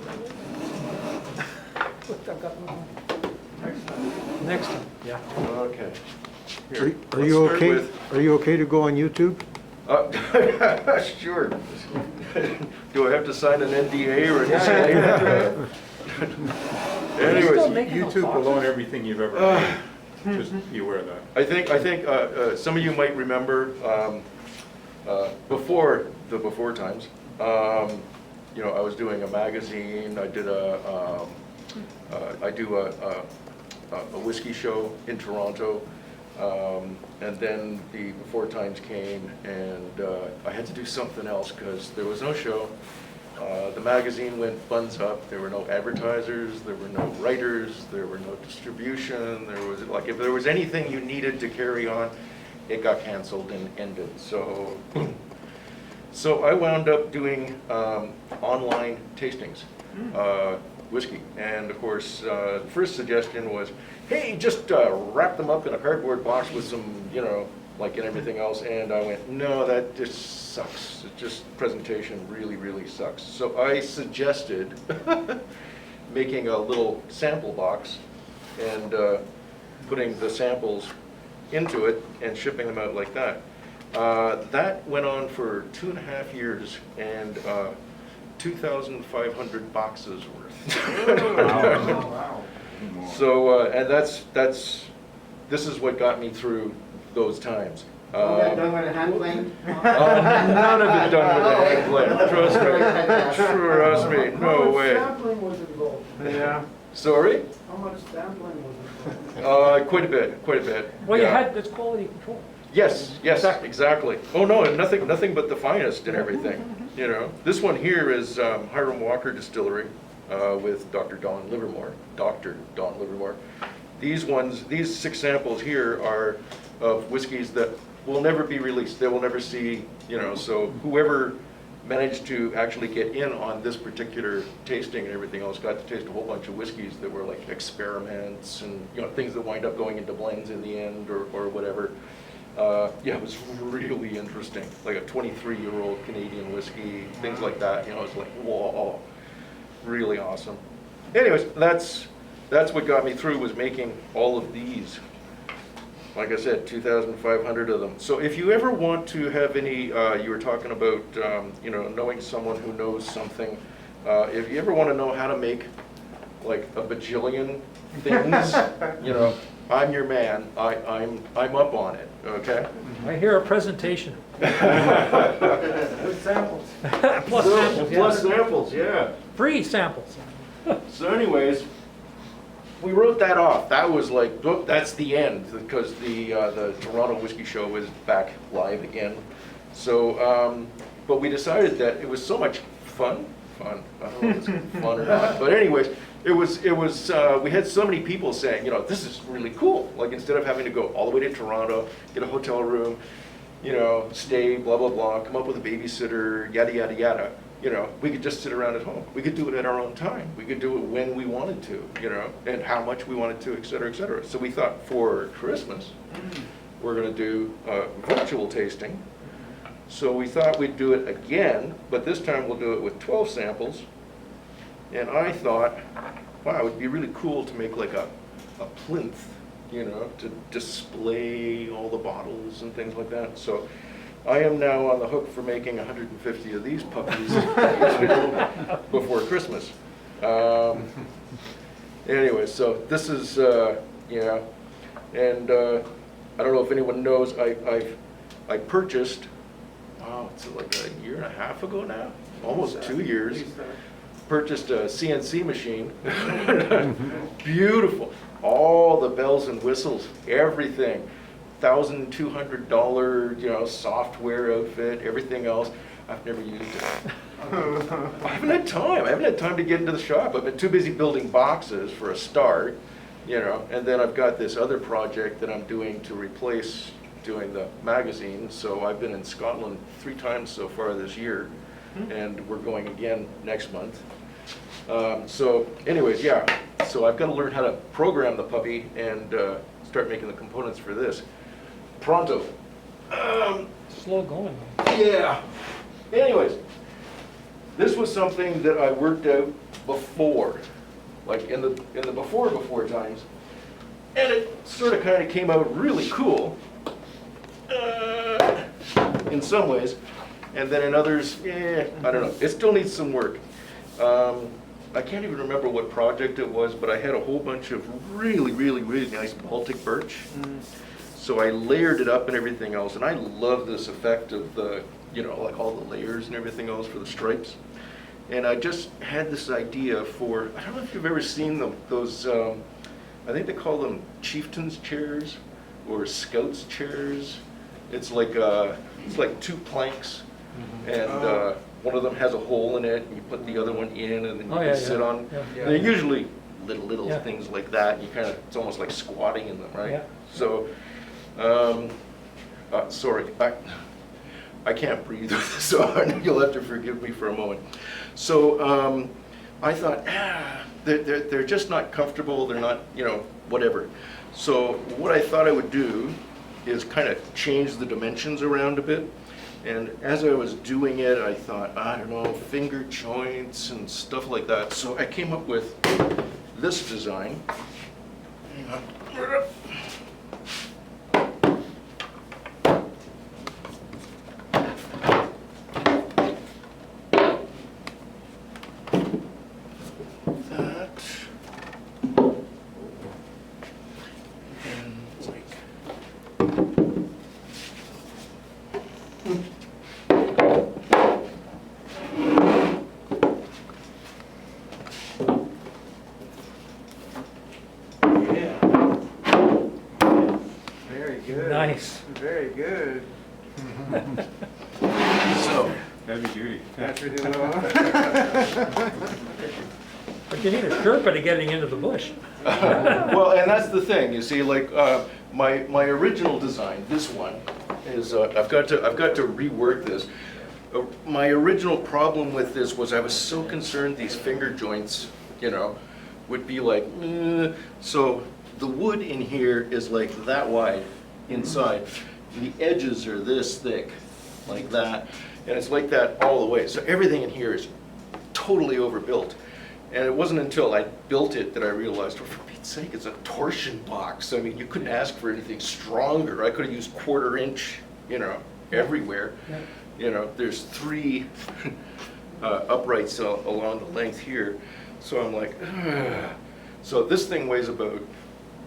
I've got one. Next time. Yeah. Okay. Are you okay? Are you okay to go on YouTube? Sure. Do I have to sign an NDA or anything? Anyways, YouTube will own everything you've ever made. Just be aware of that. I think some of you might remember before times. You know, I was doing a magazine. I did I do a whiskey show in Toronto. And then the before times came, and I had to do something else because there was no show. The magazine went buns up. There were no advertisers, there were no writers, there were no distribution. There was, like, if there was anything you needed to carry on, it got canceled and ended. So I wound up doing online tastings, whiskey. And of course, the first suggestion was, hey, just wrap them up in a cardboard box with some, you know, like in everything else, and I went, no, that just sucks. It just, presentation really, really sucks. So I suggested making a little sample box and putting the samples into it and shipping them out like that. That went on for 2.5 years and 2,500 boxes worth. Wow. So, and this is what got me through those times. All that done with a hand plane? None of it done with a hand plane. Trust me, no way. How much sampling was involved? Yeah. Sorry? How much sampling was involved? Quite a bit. Well, you yeah. had this quality control. Yes, exactly. Oh no, and nothing but the finest and everything. You know, this one here is Hiram Walker Distillery with Dr. Don Livermore. These 6 samples here are of whiskeys that will never be released. They will never see, you know, so whoever managed to actually get in on this particular tasting and everything else got to taste a whole bunch of whiskeys that were like experiments and, you know, things that wind up going into blends in the end or whatever. Yeah, it was really interesting. Like a 23-year-old Canadian whiskey, things like that. You know, it's like, whoa, really awesome. Anyways, that's what got me through, was making all of these. Like I said, 2,500 of them. So if you ever want to have any, you were talking about, you know, knowing someone who knows something. If you ever want to know how to make like a bajillion things, you know, I'm your man. I'm up on it. Okay. I hear a presentation. With samples. Plus samples, yeah. Plus samples, yeah. Free samples. So anyways, we wrote that off. That was like, oh, that's the end, because the Toronto Whiskey Show is back live again. So, but we decided that it was so much fun. I don't know if it's fun or not. But anyways, it was. We had so many people saying, you know, this is really cool. Like, instead of having to go all the way to Toronto, get a hotel room, you know, stay, blah, blah, blah, come up with a babysitter, yada, yada, yada. You know, we could just sit around at home. We could do it at our own time. We could do it when we wanted to, you know, and how much we wanted to, et cetera, et cetera. So we thought for Christmas, we're going to do virtual tasting. So we thought we'd do it again, but this time we'll do it with 12 samples. And I thought, wow, it would be really cool to make like a plinth, you know, to display all the bottles and things like that. So I am now on the hook for making 150 of these puppies before Christmas. Anyway, so this is, yeah, and I don't know if anyone knows, I purchased, wow, it's like a year and a half ago now, almost 2 years, purchased a CNC machine, beautiful, all the bells and whistles, everything. $1,200, you know, software outfit, everything else. I've never used it. I haven't had time. I haven't had time to get into the shop. I've been too busy building boxes for a start, you know, and then I've got this other project that I'm doing to replace doing the magazine. So I've been in Scotland 3 times so far this year, and we're going again next month. So anyways, yeah, so I've got to learn how to program the puppy and start making the components for this. Pronto. Slow going. Yeah. Anyways, this was something that I worked out before, like in the before times, and it sort of kind of came out really cool in some ways, and then in others, I don't know. It still needs some work. I can't even remember what project it was, but I had a whole bunch of really, really, really nice Baltic birch. So I layered it up and everything else, and I love this effect of the, you know, like all the layers and everything else for the stripes. And I just had this idea for, I don't know if you've ever seen them, those, I think they call them chieftain's chairs or scout's chairs. It's like 2 planks, and one of them has a hole in it, and you put the other one in, and then you can sit on. Yeah. They're usually little things like that. You kind of, it's almost like squatting in them, right? Yeah. So, sorry, I can't breathe with this on. You'll have to forgive me for a moment. So I thought, they're just not comfortable. They're not, you know, whatever. So what I thought I would do is kind of change the dimensions around a bit. And as I was doing it, I thought, I don't know, finger joints and stuff like that. So I came up with this design. Hang on. That. And like. Very good. Nice. Very good. So. Heavy duty. That's what it was. But you need a Sherpa to getting into the bush. Well, and that's the thing, you see, like, my original design, this one, is, I've got to rework this. My original problem with this was I was so concerned these finger joints, you know, would be like, so the wood in here is like that wide inside. The edges are this thick, like that, and it's like that all the way. So everything in here is totally overbuilt. And it wasn't until I built it that I realized, well, for Pete's sake, it's a torsion box. I mean, you couldn't ask for anything stronger. I could have used 1/4 inch, you know, everywhere. Yeah. You know, there's 3 uprights along the length here. So I'm like, ugh. So this thing weighs about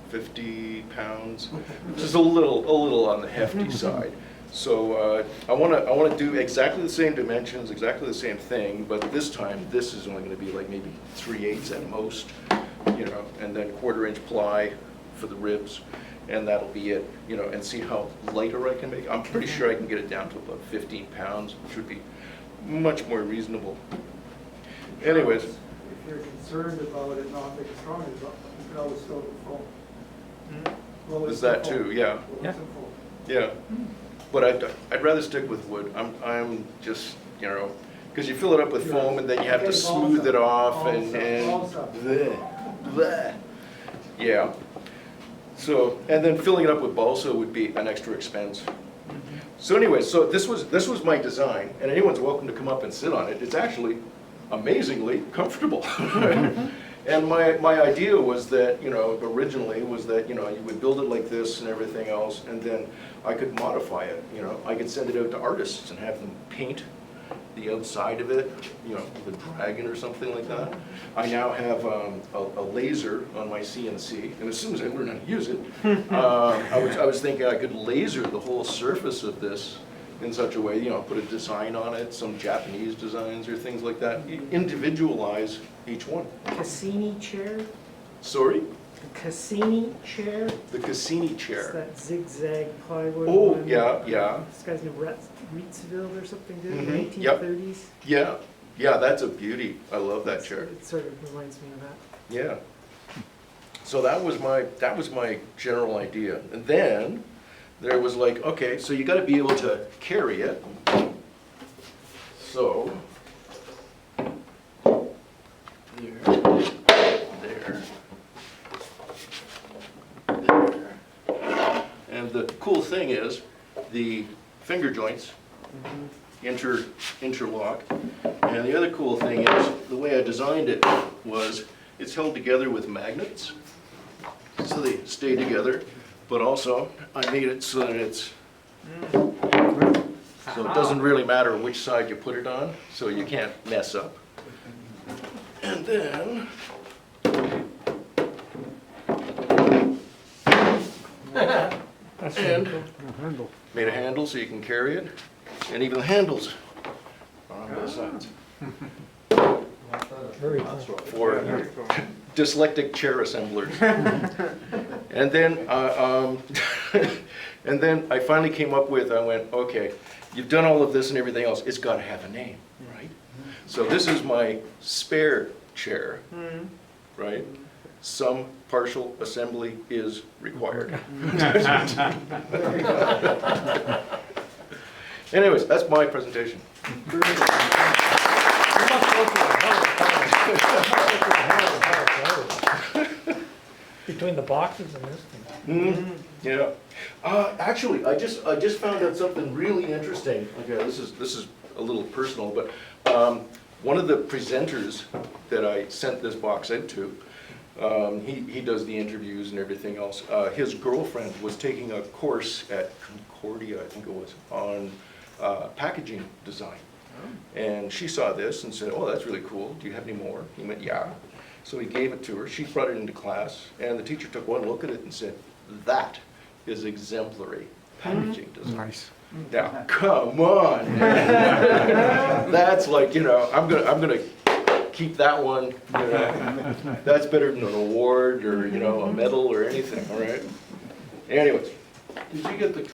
50 pounds, which is a little on the hefty side. So I want to do exactly the same dimensions, exactly the same thing, but this time this is only going to be like maybe 3/8 at most, you know, and then 1/4 inch ply for the ribs, and that'll be it, you know, and see how lighter I can make it. I'm pretty sure I can get it down to about 15 pounds, which would be much more reasonable. Anyways. If you're concerned about it not being strong enough, you can always fill it with foam. Is that too? Yeah. Yeah. Yeah. But I'd rather stick with wood. I'm just, you know, because you fill it up with foam and then you have to smooth it off and bleh, bleh. Yeah. So, and then filling it up with balsa would be an extra expense. So anyway, so this was my design, and anyone's welcome to come up and sit on it. It's actually amazingly comfortable. And my idea was that, you know, originally was that, you know, you would build it like this and everything else, and then I could modify it, you know. I could send it out to artists and have them paint the outside of it, you know, with a dragon or something like that. I now have a laser on my CNC, and as soon as I learn how to use it, I was thinking I could laser the whole surface of this in such a way, you know, put a design on it, some Japanese designs or things like that, individualize each one. Cassini chair? Sorry? The Cassini chair? The Cassini It's chair. that zigzag plywood Oh, one. yeah, yeah. This guy's named Reitzville or something, did it? Mhm, yep. 1930s? Yeah, yeah, that's a beauty. I love that chair. It sort of reminds me of that. Yeah. So that was my general idea. And then there was like, okay, so you got to be able to carry it. So there. And the cool thing is the finger joints interlock. And the other cool thing is the way I designed it was it's held together with magnets, so they stay together. But also I made it so that it's so it doesn't really matter which side you put it on, so you can't mess up. And then made a handle so you can carry it, and even the handles are on both sides. Very cool. For dyslexic chair assemblers. And then, and then I finally came up with, I went, okay, you've done all of this and everything else, it's got to have a name, right? So this is my SPAIR chair, right? Some partial assembly is required. Anyways, that's my presentation. Between the boxes and this thing. Yeah. Actually, I just found out something really interesting. Okay, this is a little personal, but one of the presenters that I sent this box out to, he does the interviews and everything else. His girlfriend was taking a course at Concordia, I think it was, on packaging design. And she saw this and said, "Oh, that's really cool. Do you have any more?" He went, "Yeah." So he gave it to her. She brought it into class, and the teacher took one look at it and said, "That is exemplary packaging design." Nice. Now, come on. That's like, you know, I'm gonna keep that one, you know. That's better than an award or, you know, a medal or anything, all right? Anyways. Did you get the